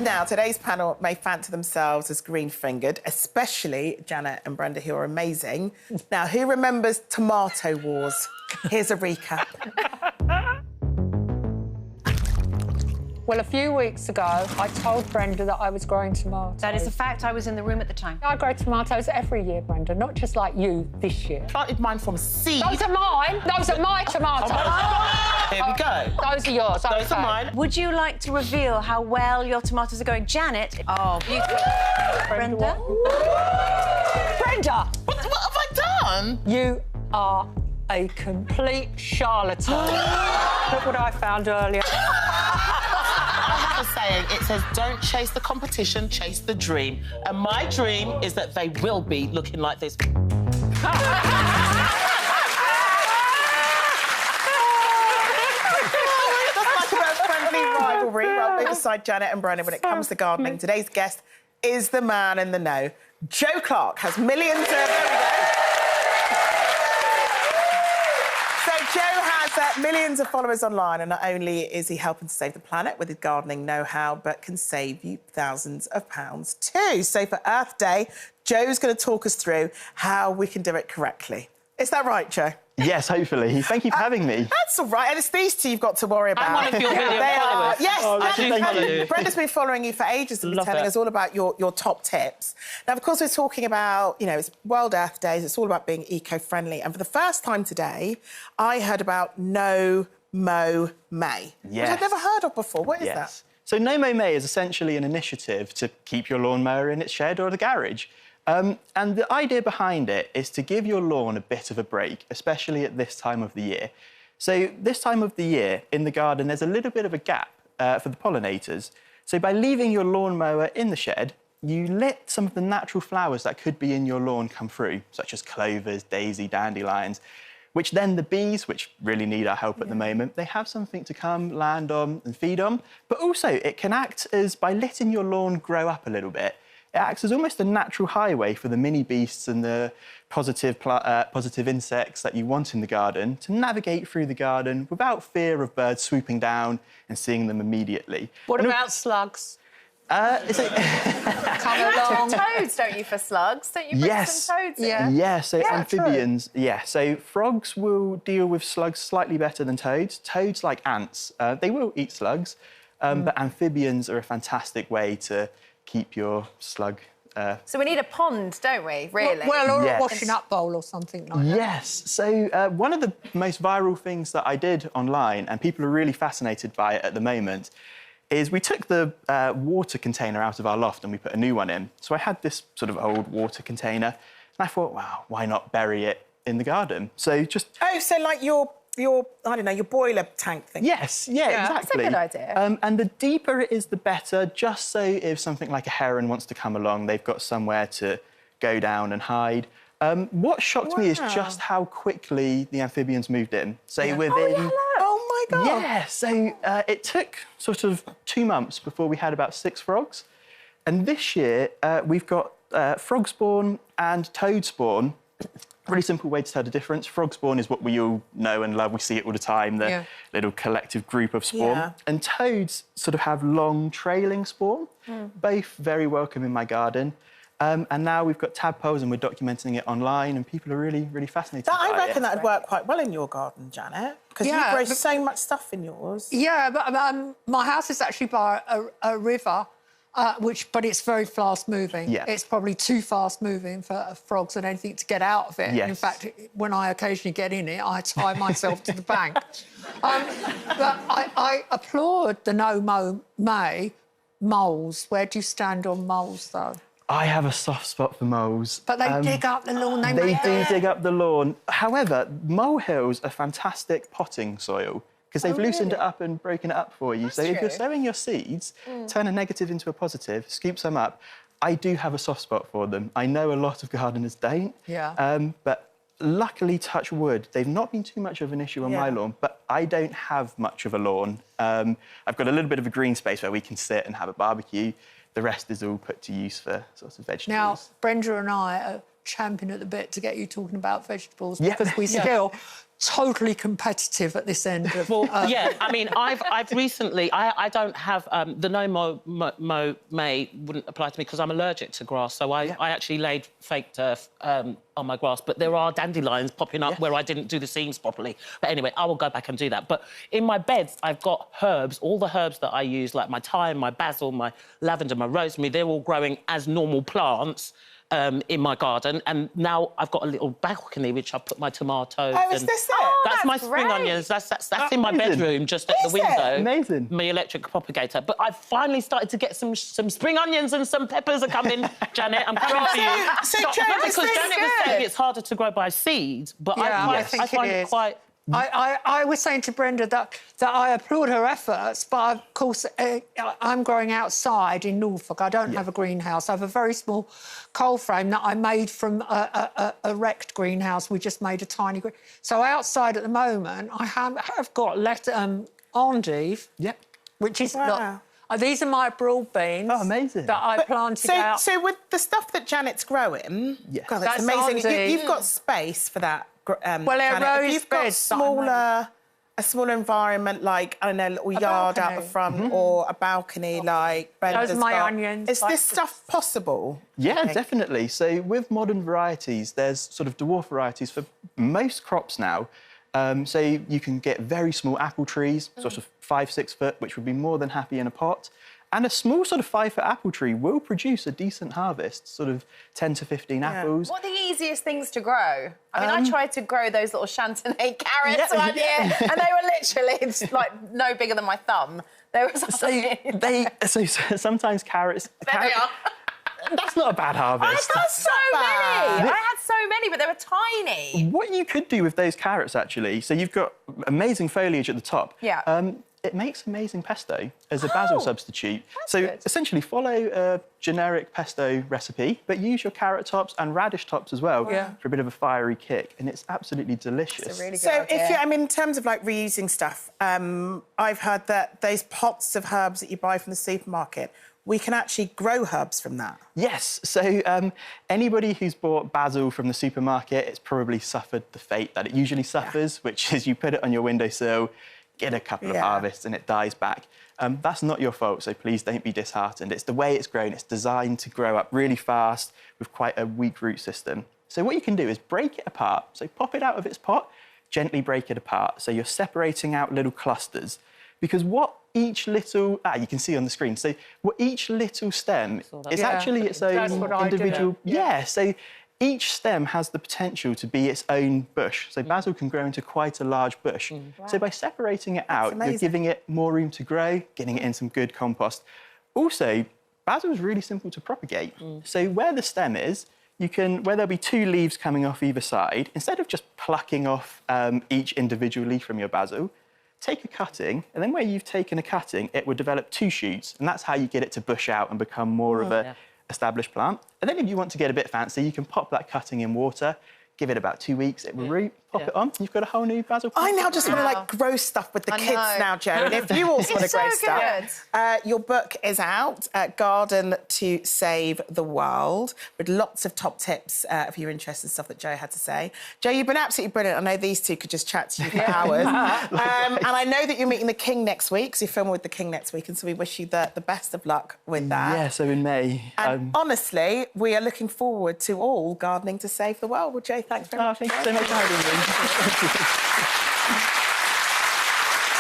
Now, today's panel may fancy themselves as green-fingered, especially Janet and Brenda, who are amazing. Now, who remembers Tomato Wars? Here's a recap. Well, a few weeks ago, I told Brenda that I was growing tomatoes. That is a fact. I was in the room at the time. I grow tomatoes every year, Brenda, not just like you this year. Planted mine from seed. Those are mine. Those are my tomatoes. Here we go. Those are yours. Those are mine. Would you like to reveal how well your tomatoes are going? Janet? Oh, beautiful. Brenda? Brenda! What have I done? You are a complete charlatan. Look what I found earlier. Saying it says don't chase the competition, chase the dream, and my dream is that they will be looking like this. Let's talk about friendly rivalry right beside Janet and Brennan when it comes to gardening. Today's guest is the man in the know. Joe Clark has millions of... There we go. Joe has millions of followers online, and not only is he helping to save the planet with his gardening know-how, but can save you thousands of pounds too. So for Earth Day, Joe's going to talk us through how we can do it correctly. Is that right, Joe? Yes, hopefully. Thank you for having me. That's all right. And it's these two you've got to worry about. I'm one of your million followers. Yes, I do follow you. Brenda's been following you for ages and been telling us all about your top tips. Now, of course, we're talking about, you know, it's World Earth Days. It's all about being eco-friendly. And for the first time today, I heard about Mow May, yes. which I've never heard of before. What is that? So Mow May is essentially an initiative to keep your lawnmower in its shed or the garage. And the idea behind it is to give your lawn a bit of a break, especially at this time of the year. So this time of the year, in the garden, there's a little bit of a gap for the pollinators. So by leaving your lawnmower in the shed, you let some of the natural flowers that could be in your lawn come through, such as clovers, daisy, dandelions, which then the bees, which really need our help at the moment, they have something to come, land on and feed on. But also, it can act as, by letting your lawn grow up a little bit, it acts as almost a natural highway for the mini beasts and the positive insects that you want in the garden to navigate through the garden without fear of birds swooping down and seeing them immediately. What about slugs? Come along. Toads, don't you, for slugs? Don't you bring some toads in? Yeah, so amphibians, so frogs will deal with slugs slightly better than toads. Toads, like ants, they will eat slugs, but amphibians are a fantastic way to keep your slug... So we need a pond, don't we, really? Well, or a washing up bowl or something like that. Yes. So one of the most viral things that I did online, and people are really fascinated by it at the moment, is we took the water container out of our loft and we put a new one in. So I had this sort of old water container, and I thought, wow, why not bury it in the garden? So just... Oh, so like your I don't know, your boiler tank thing. Yes, exactly. That's a good idea. And the deeper it is, the better, just so if something like a heron wants to come along, they've got somewhere to go down and hide. What shocked me is just how quickly the amphibians moved in. So within... Oh, my God. Yeah, so it took sort of 2 months before we had about 6 frogs. And this year, we've got frog spawn and toad spawn. Really simple way to tell the difference. Frog spawn is what we all know and love. We see it all the time, the little collective group of spawn. Yeah. And toads sort of have long trailing spawn, both very welcome in my garden. And now we've got tadpoles and we're documenting it online and people are really, really fascinated by it. I reckon that'd work quite well in your garden, Janet, because you grow so much stuff in yours. Yeah, but my house is actually by a river, but it's very fast-moving. Yeah. It's probably too fast-moving for frogs and anything to get out of it. Yes. In fact, when I occasionally get in it, I tie myself to the bank. But I applaud the Mow May moles. Where do you stand on moles, though? I have a soft spot for moles. But they dig up the lawn, They do dig up the lawn. However, molehills are fantastic potting soil because they've loosened it up and broken it up for you. So if you're sowing your seeds, turn a negative into a positive, scoop some up. I do have a soft spot for them. I know a lot of gardeners don't. Yeah. But luckily, touch wood, they've not been too much of an issue on my lawn, but I don't have much of a lawn. I've got a little bit of a green space where we can sit and have a barbecue. The rest is all put to use for sorts of vegetables. Now, Brenda and I are champing at the bit to get you talking about vegetables because we still totally competitive at this end of... Well, yeah, I mean, I've recently... I don't have... the no Mow May wouldn't apply to me because I'm allergic to grass, so I actually laid fake turf on my grass, but there are dandelions popping up where I didn't do the seams properly. But anyway, I will go back and do that. But in my beds, I've got herbs, all the herbs that I use, like my thyme, my basil, my lavender, my rosemary, they're all growing as normal plants in my garden, and now I've got a little balcony which I put my tomatoes. Oh, is this it? That's my spring onions. That's in my bedroom, just at the window. Amazing. My electric propagator. But I've finally started to get some spring onions and some peppers are coming, Janet. I'm coming for you. So, No, Jo, because Janet was saying it's harder to grow by seed, but I find it quite... I was saying to Brenda that I applaud her efforts, but of course I'm growing outside in Norfolk. I don't have a greenhouse. I have a very small coal frame that I made from a wrecked greenhouse. We just made a tiny green. So outside at the moment, I have got endive. Yep. Which is wow. These are my broad beans. Oh, amazing. That I planted out. So with the stuff that Janet's growing, God, that's That's amazing. endive. You've got space for that. Well, they're Janet. If rose you've got beds that I a smaller environment, like, I don't know, a little yard out the balcony. front or a balcony, like Brenda's Those are my got. onions. Is this stuff possible? Yeah, definitely. So with modern varieties, there's sort of dwarf varieties for most crops now. So you can get very small apple trees, sort of 5-6 foot, which would be more than happy in a pot. And a small sort of 5-foot apple tree will produce a decent harvest, sort of 10 to 15 apples. What are the easiest things to grow? I mean, I tried to grow those little Chantenay carrots one year, and they were literally just, like, no bigger than my thumb. They were So sometimes carrots... There they are. That's not a bad harvest. I had so many. I had so many, but they were tiny. What you could do with those carrots, actually, so you've got amazing foliage at the top. Yeah. It makes amazing pesto as a basil substitute. So good. essentially follow a generic pesto recipe, but use your carrot tops and radish tops as well for a bit of a fiery kick, and it's absolutely delicious. It's a really good So idea. I mean, in terms of, like, reusing stuff, I've heard that those pots of herbs that you buy from the supermarket, we can actually grow herbs from that. Yes, so anybody who's bought basil from the supermarket, it's probably suffered the fate that it usually suffers, which is you put it on your windowsill, get a couple of harvests and it dies back. That's not your fault, so please don't be disheartened. It's the way it's grown. It's designed to grow up really fast with quite a weak root system. So what you can do is break it apart. So pop it out of its pot, gently break it apart. So you're separating out little clusters. Because what each little... you can see on the screen. So what each little stem is actually its own individual... Yeah, so each stem has the potential to be its own bush. So basil can grow into quite a large bush. Wow. So by separating it out, you're giving it more room to grow, getting it in some good compost. Also, basil is really simple to propagate. So where the stem is, you can, where there'll be 2 leaves coming off either side, instead of just plucking off each individual leaf from your basil, take a cutting, and then where you've taken a cutting, it will develop 2 shoots, and that's how you get it to bush out and become more of a established plant. And then if you want to get a bit fancy, you can pop that cutting in water, give it about 2 weeks, it will root, pop it on, you've got a whole new basil plant. I now just want to, like, grow stuff with the kids now, Jo. And if you also want to grow stuff, your book is out, Garden to Save the World, with lots of top tips if you're interested in stuff that Jo had to say. Jo, you've been absolutely brilliant. I know these two could just chat to you for hours. And I know that you're meeting the King next week, because you're filming with the King next week, and so we wish you the best of luck with that. Yeah, so in May. And honestly, we are looking forward to all Gardening to Save the World. Well, Jo, thanks very much. Thank you so much for having me.